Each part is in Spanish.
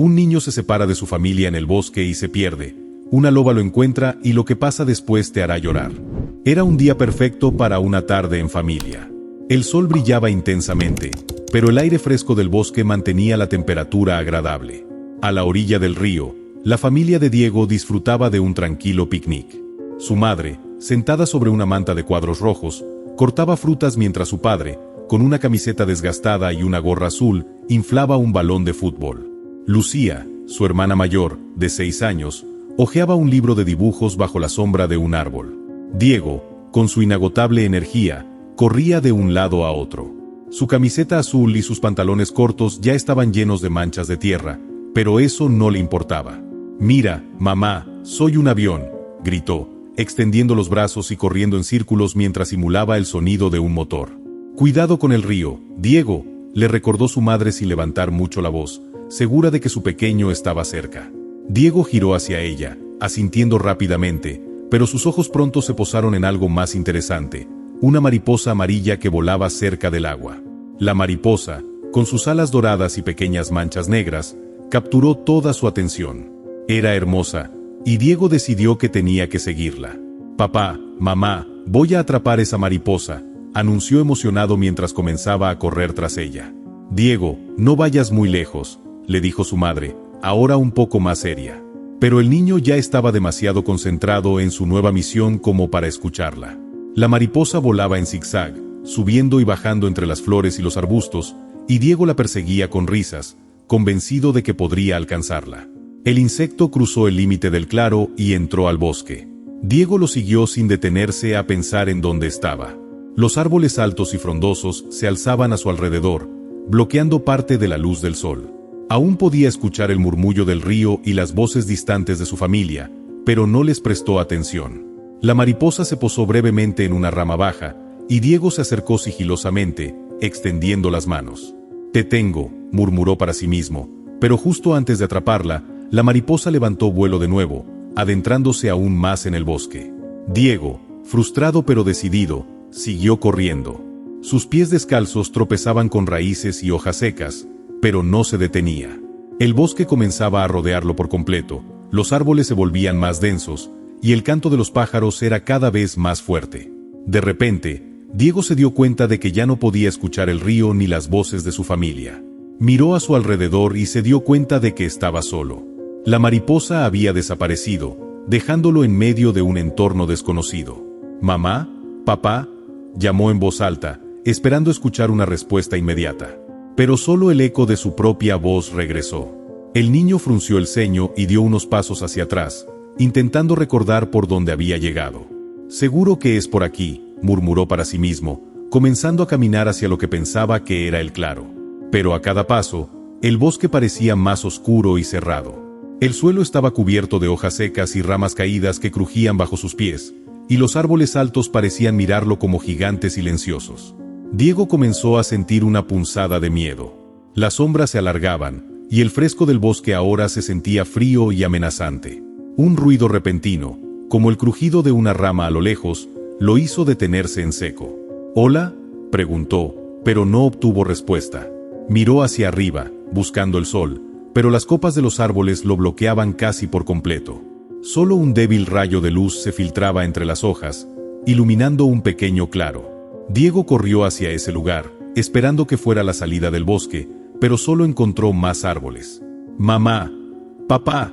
Un niño se separa de su familia en el bosque y se pierde. Una loba lo encuentra y lo que pasa después te hará llorar. Era un día perfecto para una tarde en familia. El sol brillaba intensamente, pero el aire fresco del bosque mantenía la temperatura agradable. A la orilla del río, la familia de Diego disfrutaba de un tranquilo picnic. Su madre, sentada sobre una manta de cuadros rojos, cortaba frutas mientras su padre, con una camiseta desgastada y una gorra azul, inflaba un balón de fútbol. Lucía, su hermana mayor, de 6 años, hojeaba un libro de dibujos bajo la sombra de un árbol. Diego, con su inagotable energía, corría de un lado a otro. Su camiseta azul y sus pantalones cortos ya estaban llenos de manchas de tierra, pero eso no le importaba. «Mira, mamá, soy un avión», gritó, extendiendo los brazos y corriendo en círculos mientras simulaba el sonido de un motor. «Cuidado con el río, Diego», le recordó su madre sin levantar mucho la voz, segura de que su pequeño estaba cerca. Diego giró hacia ella, asintiendo rápidamente, pero sus ojos pronto se posaron en algo más interesante, una mariposa amarilla que volaba cerca del agua. La mariposa, con sus alas doradas y pequeñas manchas negras, capturó toda su atención. Era hermosa, y Diego decidió que tenía que seguirla. «Papá, mamá, voy a atrapar esa mariposa», anunció emocionado mientras comenzaba a correr tras ella. «Diego, no vayas muy lejos», le dijo su madre, ahora un poco más seria. Pero el niño ya estaba demasiado concentrado en su nueva misión como para escucharla. La mariposa volaba en zigzag, subiendo y bajando entre las flores y los arbustos, y Diego la perseguía con risas, convencido de que podría alcanzarla. El insecto cruzó el límite del claro y entró al bosque. Diego lo siguió sin detenerse a pensar en dónde estaba. Los árboles altos y frondosos se alzaban a su alrededor, bloqueando parte de la luz del sol. Aún podía escuchar el murmullo del río y las voces distantes de su familia, pero no les prestó atención. La mariposa se posó brevemente en una rama baja, y Diego se acercó sigilosamente, extendiendo las manos. «Te tengo», murmuró para sí mismo, pero justo antes de atraparla, la mariposa levantó vuelo de nuevo, adentrándose aún más en el bosque. Diego, frustrado pero decidido, siguió corriendo. Sus pies descalzos tropezaban con raíces y hojas secas, pero no se detenía. El bosque comenzaba a rodearlo por completo, los árboles se volvían más densos, y el canto de los pájaros era cada vez más fuerte. De repente, Diego se dio cuenta de que ya no podía escuchar el río ni las voces de su familia. Miró a su alrededor y se dio cuenta de que estaba solo. La mariposa había desaparecido, dejándolo en medio de un entorno desconocido. «Mamá, papá», llamó en voz alta, esperando escuchar una respuesta inmediata. Pero solo el eco de su propia voz regresó. El niño frunció el ceño y dio unos pasos hacia atrás, intentando recordar por dónde había llegado. «Seguro que es por aquí», murmuró para sí mismo, comenzando a caminar hacia lo que pensaba que era el claro. Pero a cada paso, el bosque parecía más oscuro y cerrado. El suelo estaba cubierto de hojas secas y ramas caídas que crujían bajo sus pies, y los árboles altos parecían mirarlo como gigantes silenciosos. Diego comenzó a sentir una punzada de miedo. Las sombras se alargaban, y el fresco del bosque ahora se sentía frío y amenazante. Un ruido repentino, como el crujido de una rama a lo lejos, lo hizo detenerse en seco. «¿Hola?», preguntó, pero no obtuvo respuesta. Miró hacia arriba, buscando el sol, pero las copas de los árboles lo bloqueaban casi por completo. Solo un débil rayo de luz se filtraba entre las hojas, iluminando un pequeño claro. Diego corrió hacia ese lugar, esperando que fuera la salida del bosque, pero solo encontró más árboles. «Mamá, papá»,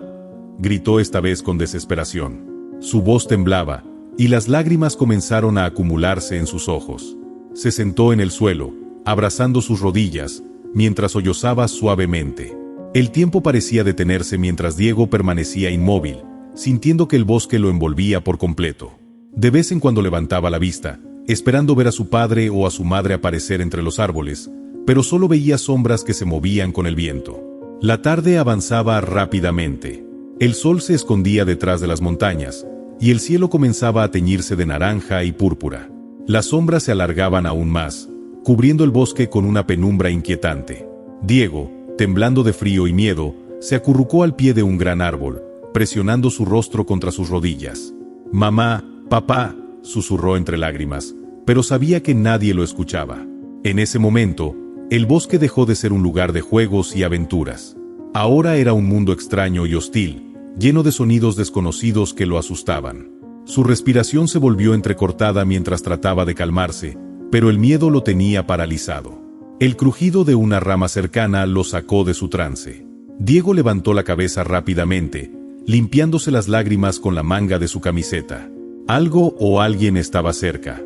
gritó esta vez con desesperación. Su voz temblaba, y las lágrimas comenzaron a acumularse en sus ojos. Se sentó en el suelo, abrazando sus rodillas, mientras sollozaba suavemente. El tiempo parecía detenerse mientras Diego permanecía inmóvil, sintiendo que el bosque lo envolvía por completo. De vez en cuando levantaba la vista, esperando ver a su padre o a su madre aparecer entre los árboles, pero solo veía sombras que se movían con el viento. La tarde avanzaba rápidamente. El sol se escondía detrás de las montañas, y el cielo comenzaba a teñirse de naranja y púrpura. Las sombras se alargaban aún más, cubriendo el bosque con una penumbra inquietante. Diego, temblando de frío y miedo, se acurrucó al pie de un gran árbol, presionando su rostro contra sus rodillas. «Mamá, papá», susurró entre lágrimas, pero sabía que nadie lo escuchaba. En ese momento, el bosque dejó de ser un lugar de juegos y aventuras. Ahora era un mundo extraño y hostil, lleno de sonidos desconocidos que lo asustaban. Su respiración se volvió entrecortada mientras trataba de calmarse, pero el miedo lo tenía paralizado. El crujido de una rama cercana lo sacó de su trance. Diego levantó la cabeza rápidamente, limpiándose las lágrimas con la manga de su camiseta. Algo o alguien estaba cerca.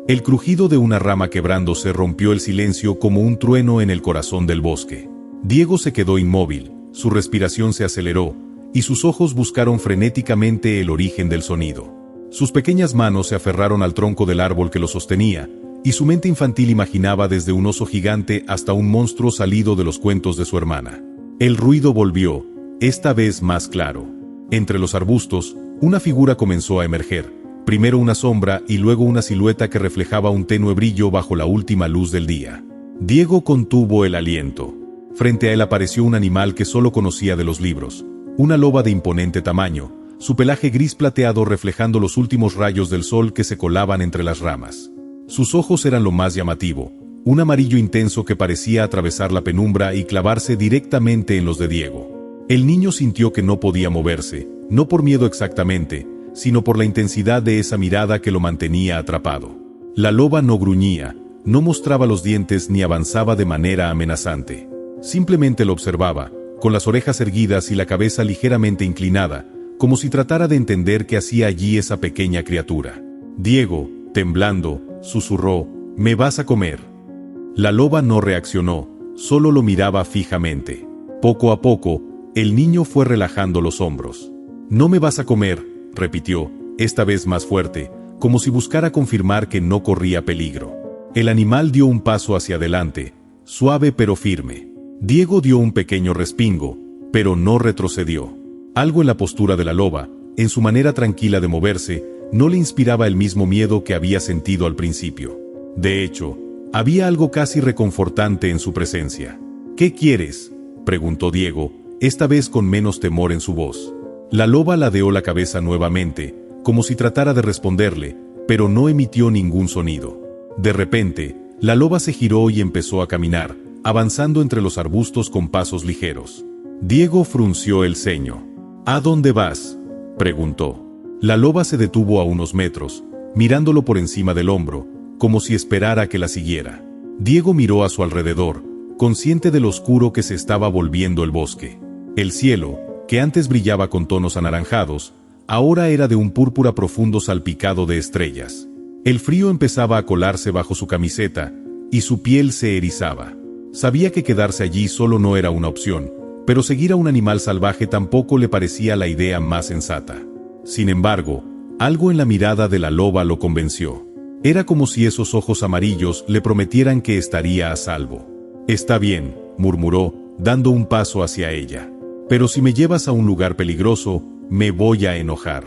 El crujido de una rama quebrándose rompió el silencio como un trueno en el corazón del bosque. Diego se quedó inmóvil, su respiración se aceleró, y sus ojos buscaron frenéticamente el origen del sonido. Sus pequeñas manos se aferraron al tronco del árbol que lo sostenía, y su mente infantil imaginaba desde un oso gigante hasta un monstruo salido de los cuentos de su hermana. El ruido volvió, esta vez más claro. Entre los arbustos, una figura comenzó a emerger, primero una sombra y luego una silueta que reflejaba un tenue brillo bajo la última luz del día. Diego contuvo el aliento. Frente a él apareció un animal que solo conocía de los libros, una loba de imponente tamaño, su pelaje gris plateado reflejando los últimos rayos del sol que se colaban entre las ramas. Sus ojos eran lo más llamativo, un amarillo intenso que parecía atravesar la penumbra y clavarse directamente en los de Diego. El niño sintió que no podía moverse, no por miedo exactamente, sino por la intensidad de esa mirada que lo mantenía atrapado. La loba no gruñía, no mostraba los dientes ni avanzaba de manera amenazante. Simplemente lo observaba, con las orejas erguidas y la cabeza ligeramente inclinada, como si tratara de entender qué hacía allí esa pequeña criatura. Diego, temblando, susurró, «¿Me vas a comer?». La loba no reaccionó, solo lo miraba fijamente. Poco a poco, el niño fue relajando los hombros. «No me vas a comer», repitió, esta vez más fuerte, como si buscara confirmar que no corría peligro. El animal dio un paso hacia adelante, suave pero firme. Diego dio un pequeño respingo, pero no retrocedió. Algo en la postura de la loba, en su manera tranquila de moverse, no le inspiraba el mismo miedo que había sentido al principio. De hecho, había algo casi reconfortante en su presencia. «¿Qué quieres?», preguntó Diego, esta vez con menos temor en su voz. La loba ladeó la cabeza nuevamente, como si tratara de responderle, pero no emitió ningún sonido. De repente, la loba se giró y empezó a caminar, avanzando entre los arbustos con pasos ligeros. Diego frunció el ceño. «¿A dónde vas?», preguntó. La loba se detuvo a unos metros, mirándolo por encima del hombro, como si esperara que la siguiera. Diego miró a su alrededor, consciente de lo oscuro que se estaba volviendo el bosque. El cielo, que antes brillaba con tonos anaranjados, ahora era de un púrpura profundo salpicado de estrellas. El frío empezaba a colarse bajo su camiseta, y su piel se erizaba. Sabía que quedarse allí solo no era una opción, pero seguir a un animal salvaje tampoco le parecía la idea más sensata. Sin embargo, algo en la mirada de la loba lo convenció. Era como si esos ojos amarillos le prometieran que estaría a salvo. «Está bien», murmuró, dando un paso hacia ella. «Pero si me llevas a un lugar peligroso, me voy a enojar».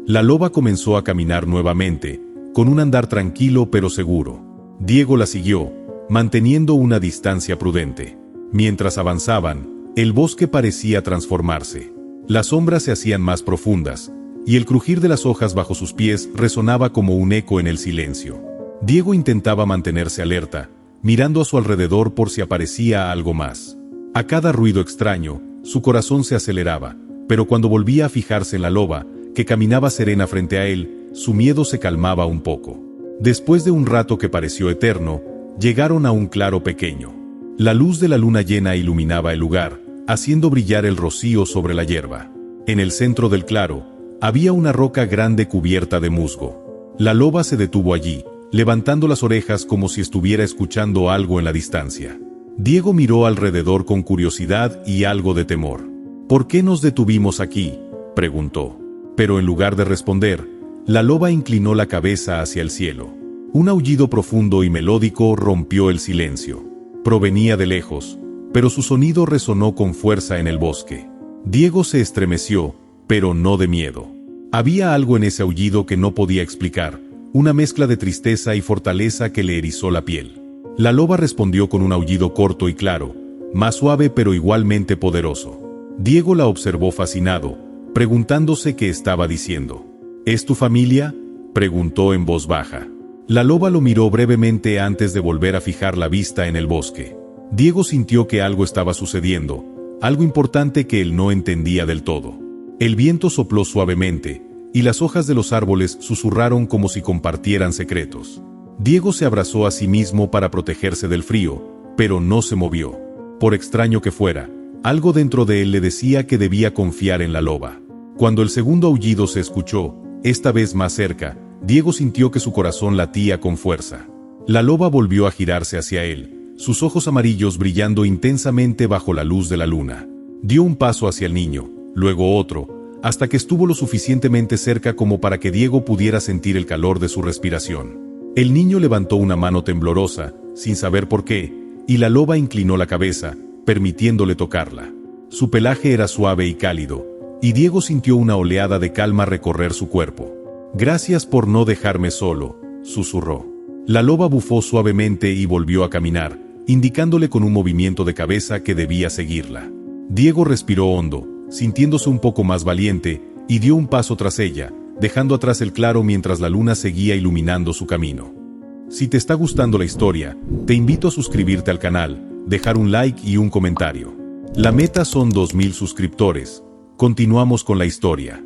La loba comenzó a caminar nuevamente, con un andar tranquilo pero seguro. Diego la siguió, manteniendo una distancia prudente. Mientras avanzaban, el bosque parecía transformarse. Las sombras se hacían más profundas, y el crujir de las hojas bajo sus pies resonaba como un eco en el silencio. Diego intentaba mantenerse alerta, mirando a su alrededor por si aparecía algo más. A cada ruido extraño, su corazón se aceleraba, pero cuando volvía a fijarse en la loba, que caminaba serena frente a él, su miedo se calmaba un poco. Después de un rato que pareció eterno, llegaron a un claro pequeño. La luz de la luna llena iluminaba el lugar, haciendo brillar el rocío sobre la hierba. En el centro del claro, había una roca grande cubierta de musgo. La loba se detuvo allí, levantando las orejas como si estuviera escuchando algo en la distancia. Diego miró alrededor con curiosidad y algo de temor. «¿Por qué nos detuvimos aquí?», preguntó. Pero en lugar de responder, la loba inclinó la cabeza hacia el cielo. Un aullido profundo y melódico rompió el silencio. Provenía de lejos, pero su sonido resonó con fuerza en el bosque. Diego se estremeció, pero no de miedo. Había algo en ese aullido que no podía explicar, una mezcla de tristeza y fortaleza que le erizó la piel. La loba respondió con un aullido corto y claro, más suave pero igualmente poderoso. Diego la observó fascinado, preguntándose qué estaba diciendo. «¿Es tu familia?», preguntó en voz baja. La loba lo miró brevemente antes de volver a fijar la vista en el bosque. Diego sintió que algo estaba sucediendo, algo importante que él no entendía del todo. El viento sopló suavemente, y las hojas de los árboles susurraron como si compartieran secretos. Diego se abrazó a sí mismo para protegerse del frío, pero no se movió. Por extraño que fuera, algo dentro de él le decía que debía confiar en la loba. Cuando el segundo aullido se escuchó, esta vez más cerca, Diego sintió que su corazón latía con fuerza. La loba volvió a girarse hacia él, sus ojos amarillos brillando intensamente bajo la luz de la luna. Dio un paso hacia el niño, luego otro, hasta que estuvo lo suficientemente cerca como para que Diego pudiera sentir el calor de su respiración. El niño levantó una mano temblorosa, sin saber por qué, y la loba inclinó la cabeza, permitiéndole tocarla. Su pelaje era suave y cálido, y Diego sintió una oleada de calma recorrer su cuerpo. «Gracias por no dejarme solo», susurró. La loba bufó suavemente y volvió a caminar, indicándole con un movimiento de cabeza que debía seguirla. Diego respiró hondo, sintiéndose un poco más valiente, y dio un paso tras ella, dejando atrás el claro mientras la luna seguía iluminando su camino. Si te está gustando la historia, te invito a suscribirte al canal, dejar un like y un comentario. La meta son 2000 suscriptores. Continuamos con la historia.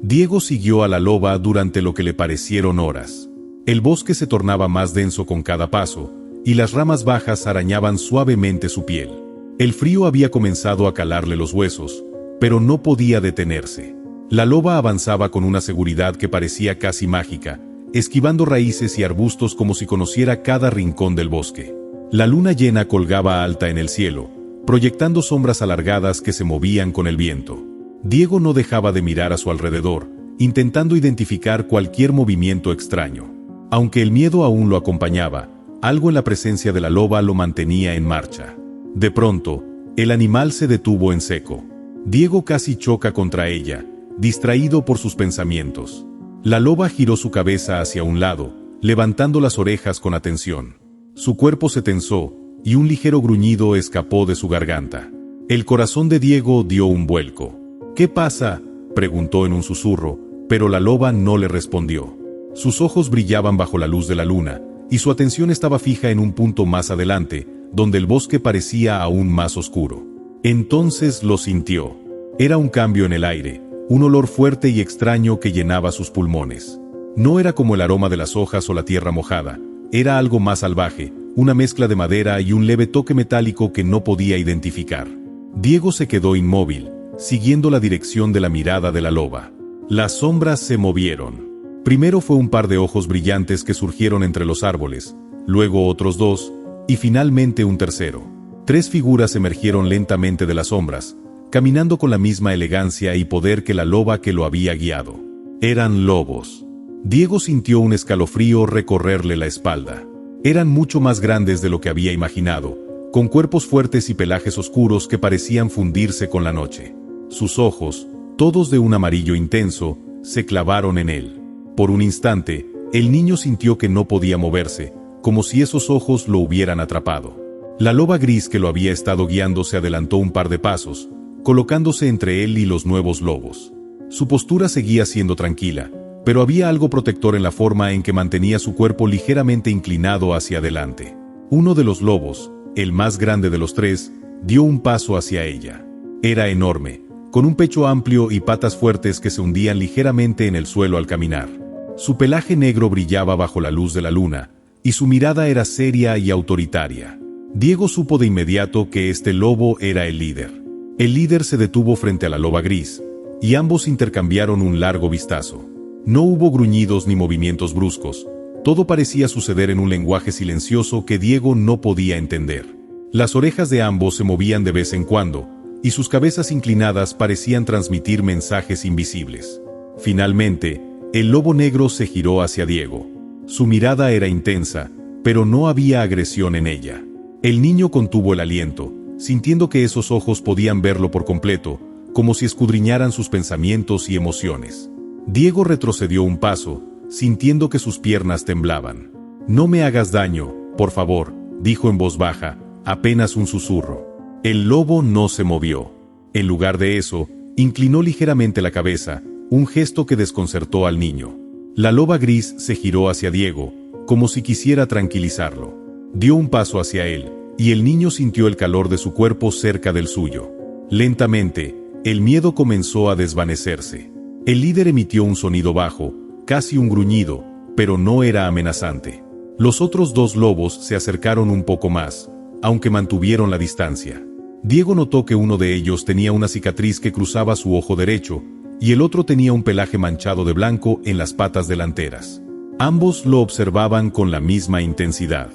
Diego siguió a la loba durante lo que le parecieron horas. El bosque se tornaba más denso con cada paso, y las ramas bajas arañaban suavemente su piel. El frío había comenzado a calarle los huesos, pero no podía detenerse. La loba avanzaba con una seguridad que parecía casi mágica, esquivando raíces y arbustos como si conociera cada rincón del bosque. La luna llena colgaba alta en el cielo, proyectando sombras alargadas que se movían con el viento. Diego no dejaba de mirar a su alrededor, intentando identificar cualquier movimiento extraño. Aunque el miedo aún lo acompañaba, algo en la presencia de la loba lo mantenía en marcha. De pronto, el animal se detuvo en seco. Diego casi choca contra ella, distraído por sus pensamientos. La loba giró su cabeza hacia un lado, levantando las orejas con atención. Su cuerpo se tensó, y un ligero gruñido escapó de su garganta. El corazón de Diego dio un vuelco. «¿Qué pasa?», preguntó en un susurro, pero la loba no le respondió. Sus ojos brillaban bajo la luz de la luna, y su atención estaba fija en un punto más adelante, donde el bosque parecía aún más oscuro. Entonces lo sintió. Era un cambio en el aire, un olor fuerte y extraño que llenaba sus pulmones. No era como el aroma de las hojas o la tierra mojada, era algo más salvaje, una mezcla de madera y un leve toque metálico que no podía identificar. Diego se quedó inmóvil, siguiendo la dirección de la mirada de la loba. Las sombras se movieron. Primero fue un par de ojos brillantes que surgieron entre los árboles, luego otros dos, y finalmente un tercero. 3 figuras emergieron lentamente de las sombras, caminando con la misma elegancia y poder que la loba que lo había guiado. Eran lobos. Diego sintió un escalofrío recorrerle la espalda. Eran mucho más grandes de lo que había imaginado, con cuerpos fuertes y pelajes oscuros que parecían fundirse con la noche. Sus ojos, todos de un amarillo intenso, se clavaron en él. Por un instante, el niño sintió que no podía moverse, como si esos ojos lo hubieran atrapado. La loba gris que lo había estado guiando se adelantó un par de pasos, colocándose entre él y los nuevos lobos. Su postura seguía siendo tranquila, pero había algo protector en la forma en que mantenía su cuerpo ligeramente inclinado hacia adelante. Uno de los lobos, el más grande de los 3, dio un paso hacia ella. Era enorme, con un pecho amplio y patas fuertes que se hundían ligeramente en el suelo al caminar. Su pelaje negro brillaba bajo la luz de la luna, y su mirada era seria y autoritaria. Diego supo de inmediato que este lobo era el líder. El líder se detuvo frente a la loba gris, y ambos intercambiaron un largo vistazo. No hubo gruñidos ni movimientos bruscos, todo parecía suceder en un lenguaje silencioso que Diego no podía entender. Las orejas de ambos se movían de vez en cuando, y sus cabezas inclinadas parecían transmitir mensajes invisibles. Finalmente, el lobo negro se giró hacia Diego. Su mirada era intensa, pero no había agresión en ella. El niño contuvo el aliento, sintiendo que esos ojos podían verlo por completo, como si escudriñaran sus pensamientos y emociones. Diego retrocedió un paso, sintiendo que sus piernas temblaban. «No me hagas daño, por favor», dijo en voz baja, apenas un susurro. El lobo no se movió. En lugar de eso, inclinó ligeramente la cabeza, un gesto que desconcertó al niño. La loba gris se giró hacia Diego, como si quisiera tranquilizarlo. Dio un paso hacia él, y el niño sintió el calor de su cuerpo cerca del suyo. Lentamente, el miedo comenzó a desvanecerse. El líder emitió un sonido bajo, casi un gruñido, pero no era amenazante. Los otros dos lobos se acercaron un poco más, aunque mantuvieron la distancia. Diego notó que uno de ellos tenía una cicatriz que cruzaba su ojo derecho, y el otro tenía un pelaje manchado de blanco en las patas delanteras. Ambos lo observaban con la misma intensidad.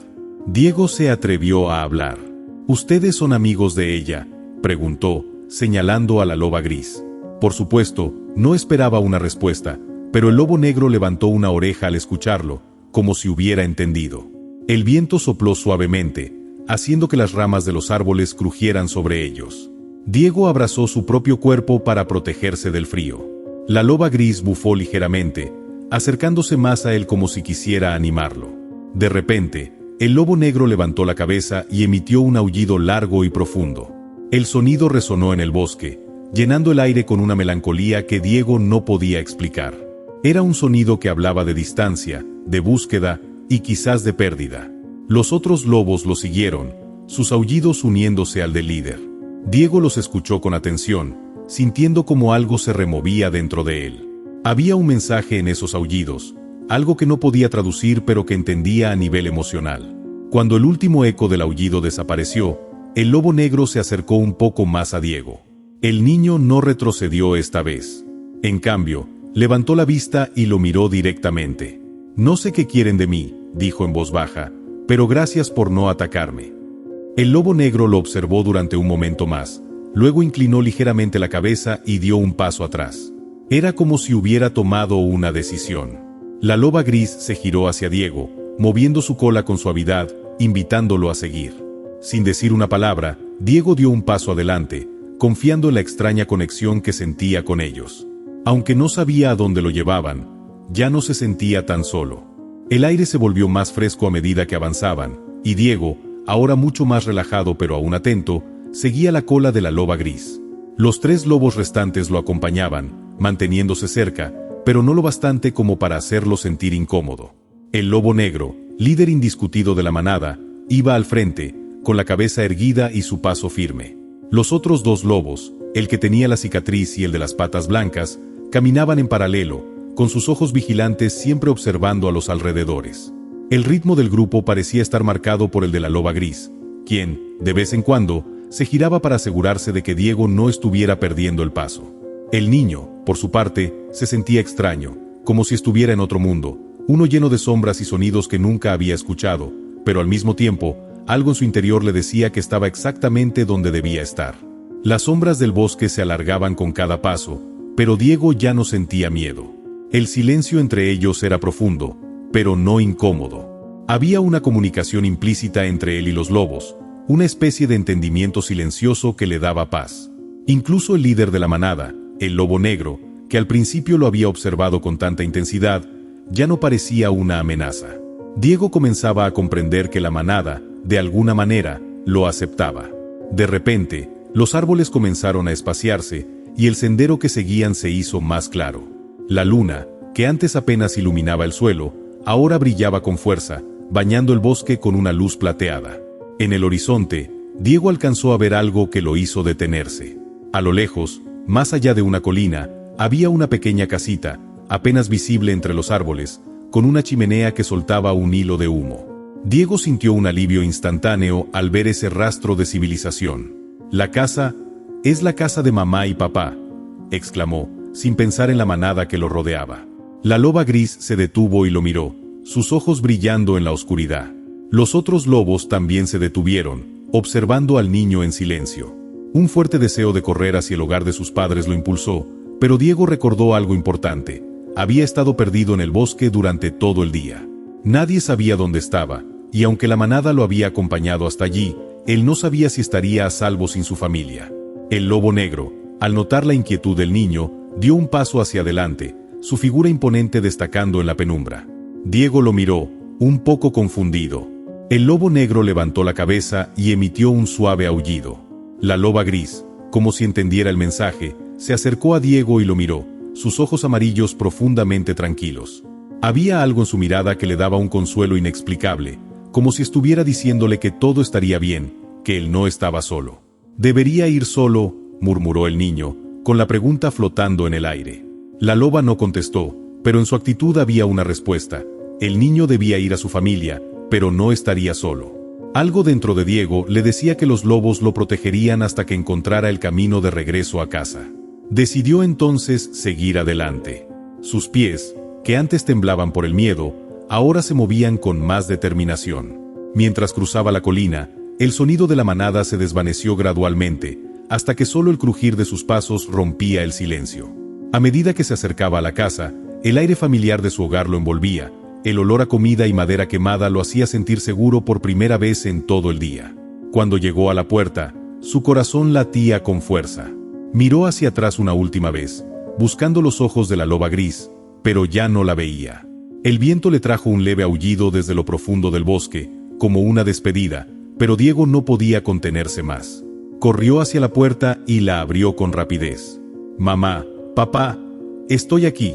Diego se atrevió a hablar. «¿Ustedes son amigos de ella?», preguntó, señalando a la loba gris. Por supuesto, no esperaba una respuesta, pero el lobo negro levantó una oreja al escucharlo, como si hubiera entendido. El viento sopló suavemente, haciendo que las ramas de los árboles crujieran sobre ellos. Diego abrazó su propio cuerpo para protegerse del frío. La loba gris bufó ligeramente, acercándose más a él como si quisiera animarlo. De repente, el lobo negro levantó la cabeza y emitió un aullido largo y profundo. El sonido resonó en el bosque, llenando el aire con una melancolía que Diego no podía explicar. Era un sonido que hablaba de distancia, de búsqueda y quizás de pérdida. Los otros lobos lo siguieron, sus aullidos uniéndose al del líder. Diego los escuchó con atención, sintiendo como algo se removía dentro de él. Había un mensaje en esos aullidos, algo que no podía traducir pero que entendía a nivel emocional. Cuando el último eco del aullido desapareció, el lobo negro se acercó un poco más a Diego. El niño no retrocedió esta vez. En cambio, levantó la vista y lo miró directamente. «No sé qué quieren de mí», dijo en voz baja, «pero gracias por no atacarme». El lobo negro lo observó durante un momento más, luego inclinó ligeramente la cabeza y dio un paso atrás. Era como si hubiera tomado una decisión. La loba gris se giró hacia Diego, moviendo su cola con suavidad, invitándolo a seguir. Sin decir una palabra, Diego dio un paso adelante, confiando en la extraña conexión que sentía con ellos. Aunque no sabía a dónde lo llevaban, ya no se sentía tan solo. El aire se volvió más fresco a medida que avanzaban, y Diego, ahora mucho más relajado pero aún atento, seguía la cola de la loba gris. Los tres lobos restantes lo acompañaban, manteniéndose cerca, pero no lo bastante como para hacerlo sentir incómodo. El lobo negro, líder indiscutido de la manada, iba al frente, con la cabeza erguida y su paso firme. Los otros dos lobos, el que tenía la cicatriz y el de las patas blancas, caminaban en paralelo, con sus ojos vigilantes siempre observando a los alrededores. El ritmo del grupo parecía estar marcado por el de la loba gris, quien, de vez en cuando, se giraba para asegurarse de que Diego no estuviera perdiendo el paso. El niño, por su parte, se sentía extraño, como si estuviera en otro mundo, uno lleno de sombras y sonidos que nunca había escuchado, pero al mismo tiempo, algo en su interior le decía que estaba exactamente donde debía estar. Las sombras del bosque se alargaban con cada paso, pero Diego ya no sentía miedo. El silencio entre ellos era profundo, pero no incómodo. Había una comunicación implícita entre él y los lobos, una especie de entendimiento silencioso que le daba paz. Incluso el líder de la manada, el lobo negro, que al principio lo había observado con tanta intensidad, ya no parecía una amenaza. Diego comenzaba a comprender que la manada, de alguna manera, lo aceptaba. De repente, los árboles comenzaron a espaciarse, y el sendero que seguían se hizo más claro. La luna, que antes apenas iluminaba el suelo, ahora brillaba con fuerza, bañando el bosque con una luz plateada. En el horizonte, Diego alcanzó a ver algo que lo hizo detenerse. A lo lejos, más allá de una colina, había una pequeña casita, apenas visible entre los árboles, con una chimenea que soltaba un hilo de humo. Diego sintió un alivio instantáneo al ver ese rastro de civilización. «La casa es la casa de mamá y papá», exclamó, sin pensar en la manada que lo rodeaba. La loba gris se detuvo y lo miró, sus ojos brillando en la oscuridad. Los otros lobos también se detuvieron, observando al niño en silencio. Un fuerte deseo de correr hacia el hogar de sus padres lo impulsó, pero Diego recordó algo importante. Había estado perdido en el bosque durante todo el día. Nadie sabía dónde estaba, y aunque la manada lo había acompañado hasta allí, él no sabía si estaría a salvo sin su familia. El lobo negro, al notar la inquietud del niño, dio un paso hacia adelante, su figura imponente destacando en la penumbra. Diego lo miró, un poco confundido. El lobo negro levantó la cabeza y emitió un suave aullido. La loba gris, como si entendiera el mensaje, se acercó a Diego y lo miró, sus ojos amarillos profundamente tranquilos. Había algo en su mirada que le daba un consuelo inexplicable, como si estuviera diciéndole que todo estaría bien, que él no estaba solo. Debería ir solo, murmuró el niño, con la pregunta flotando en el aire. La loba no contestó, pero en su actitud había una respuesta. El niño debía ir a su familia, pero no estaría solo. Algo dentro de Diego le decía que los lobos lo protegerían hasta que encontrara el camino de regreso a casa. Decidió entonces seguir adelante. Sus pies, que antes temblaban por el miedo, ahora se movían con más determinación. Mientras cruzaba la colina, el sonido de la manada se desvaneció gradualmente, hasta que solo el crujir de sus pasos rompía el silencio. A medida que se acercaba a la casa, el aire familiar de su hogar lo envolvía. El olor a comida y madera quemada lo hacía sentir seguro por primera vez en todo el día. Cuando llegó a la puerta, su corazón latía con fuerza. Miró hacia atrás una última vez, buscando los ojos de la loba gris, pero ya no la veía. El viento le trajo un leve aullido desde lo profundo del bosque, como una despedida, pero Diego no podía contenerse más. Corrió hacia la puerta y la abrió con rapidez. «Mamá, papá, estoy aquí»,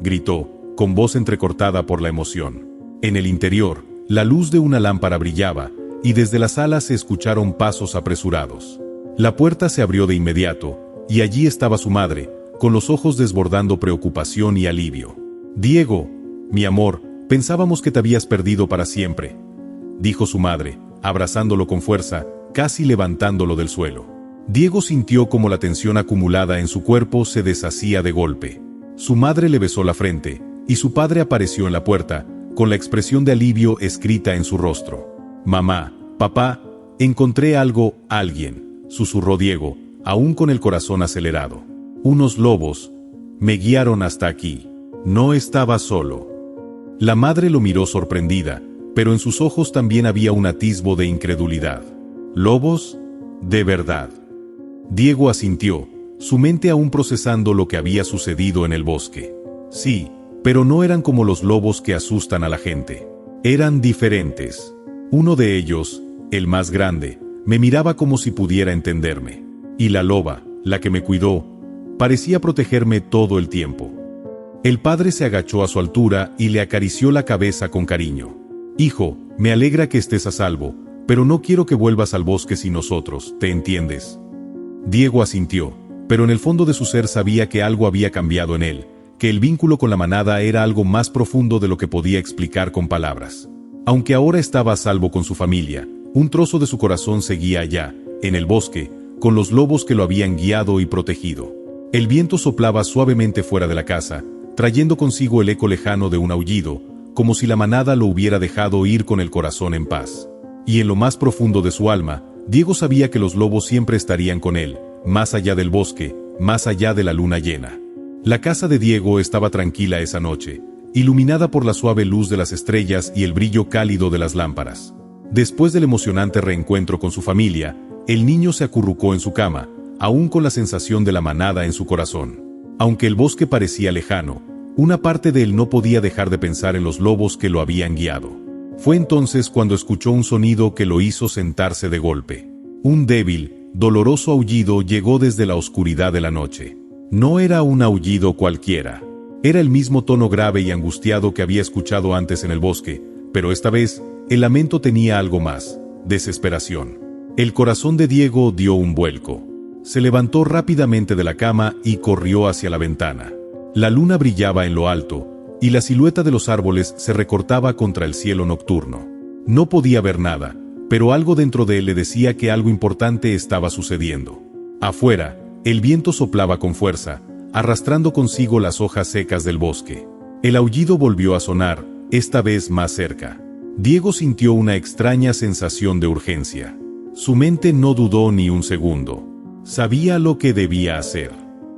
gritó, con voz entrecortada por la emoción. En el interior, la luz de una lámpara brillaba, y desde la sala se escucharon pasos apresurados. La puerta se abrió de inmediato, y allí estaba su madre, con los ojos desbordando preocupación y alivio. «Diego, mi amor, pensábamos que te habías perdido para siempre», dijo su madre, abrazándolo con fuerza, casi levantándolo del suelo. Diego sintió como la tensión acumulada en su cuerpo se deshacía de golpe. Su madre le besó la frente, y su padre apareció en la puerta, con la expresión de alivio escrita en su rostro. «Mamá, papá, encontré algo, alguien», susurró Diego, aún con el corazón acelerado. «Unos lobos me guiaron hasta aquí. No estaba solo». La madre lo miró sorprendida, pero en sus ojos también había un atisbo de incredulidad. «¿Lobos? ¿De verdad?». Diego asintió, su mente aún procesando lo que había sucedido en el bosque. «Sí, pero no eran como los lobos que asustan a la gente. Eran diferentes. Uno de ellos, el más grande, me miraba como si pudiera entenderme. Y la loba, la que me cuidó, parecía protegerme todo el tiempo». El padre se agachó a su altura y le acarició la cabeza con cariño. «Hijo, me alegra que estés a salvo, pero no quiero que vuelvas al bosque sin nosotros, ¿te entiendes?». Diego asintió, pero en el fondo de su ser sabía que algo había cambiado en él, que el vínculo con la manada era algo más profundo de lo que podía explicar con palabras. Aunque ahora estaba a salvo con su familia, un trozo de su corazón seguía allá, en el bosque, con los lobos que lo habían guiado y protegido. El viento soplaba suavemente fuera de la casa, trayendo consigo el eco lejano de un aullido, como si la manada lo hubiera dejado ir con el corazón en paz. Y en lo más profundo de su alma, Diego sabía que los lobos siempre estarían con él, más allá del bosque, más allá de la luna llena. La casa de Diego estaba tranquila esa noche, iluminada por la suave luz de las estrellas y el brillo cálido de las lámparas. Después del emocionante reencuentro con su familia, el niño se acurrucó en su cama, aún con la sensación de la manada en su corazón. Aunque el bosque parecía lejano, una parte de él no podía dejar de pensar en los lobos que lo habían guiado. Fue entonces cuando escuchó un sonido que lo hizo sentarse de golpe. Un débil, doloroso aullido llegó desde la oscuridad de la noche. No era un aullido cualquiera. Era el mismo tono grave y angustiado que había escuchado antes en el bosque, pero esta vez, el lamento tenía algo más: desesperación. El corazón de Diego dio un vuelco. Se levantó rápidamente de la cama y corrió hacia la ventana. La luna brillaba en lo alto, y la silueta de los árboles se recortaba contra el cielo nocturno. No podía ver nada, pero algo dentro de él le decía que algo importante estaba sucediendo. Afuera, el viento soplaba con fuerza, arrastrando consigo las hojas secas del bosque. El aullido volvió a sonar, esta vez más cerca. Diego sintió una extraña sensación de urgencia. Su mente no dudó ni un segundo. Sabía lo que debía hacer.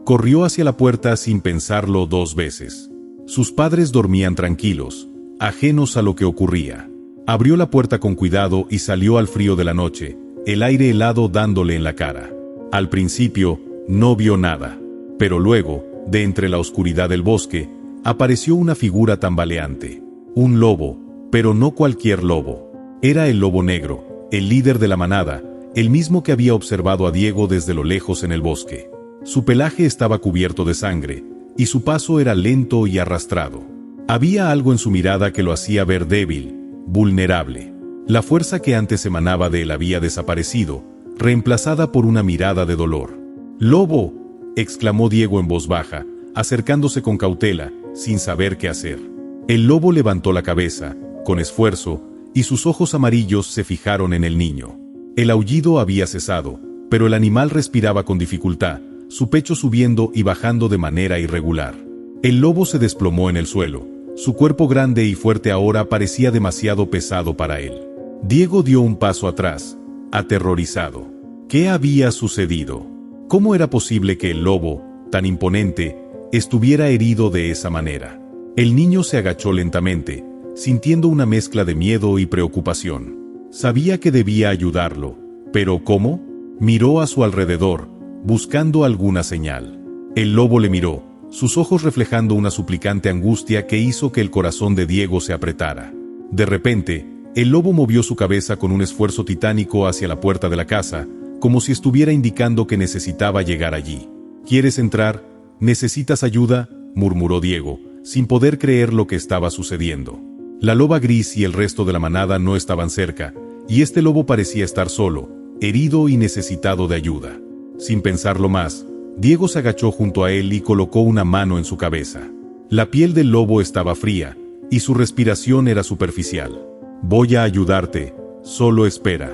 Corrió hacia la puerta sin pensarlo dos veces. Sus padres dormían tranquilos, ajenos a lo que ocurría. Abrió la puerta con cuidado y salió al frío de la noche, el aire helado dándole en la cara. Al principio, no vio nada, pero luego, de entre la oscuridad del bosque, apareció una figura tambaleante. Un lobo, pero no cualquier lobo. Era el lobo negro, el líder de la manada, el mismo que había observado a Diego desde lo lejos en el bosque. Su pelaje estaba cubierto de sangre, y su paso era lento y arrastrado. Había algo en su mirada que lo hacía ver débil, vulnerable. La fuerza que antes emanaba de él había desaparecido, reemplazada por una mirada de dolor. ¡Lobo!, exclamó Diego en voz baja, acercándose con cautela, sin saber qué hacer. El lobo levantó la cabeza, con esfuerzo, y sus ojos amarillos se fijaron en el niño. El aullido había cesado, pero el animal respiraba con dificultad, su pecho subiendo y bajando de manera irregular. El lobo se desplomó en el suelo. Su cuerpo grande y fuerte ahora parecía demasiado pesado para él. Diego dio un paso atrás, aterrorizado. ¿Qué había sucedido? ¿Cómo era posible que el lobo, tan imponente, estuviera herido de esa manera? El niño se agachó lentamente, sintiendo una mezcla de miedo y preocupación. Sabía que debía ayudarlo, pero ¿cómo? Miró a su alrededor, buscando alguna señal. El lobo le miró, sus ojos reflejando una suplicante angustia que hizo que el corazón de Diego se apretara. De repente, el lobo movió su cabeza con un esfuerzo titánico hacia la puerta de la casa, como si estuviera indicando que necesitaba llegar allí. ¿Quieres entrar? ¿Necesitas ayuda?, murmuró Diego, sin poder creer lo que estaba sucediendo. La loba gris y el resto de la manada no estaban cerca, y este lobo parecía estar solo, herido y necesitado de ayuda. Sin pensarlo más, Diego se agachó junto a él y colocó una mano en su cabeza. La piel del lobo estaba fría, y su respiración era superficial. «Voy a ayudarte, solo espera».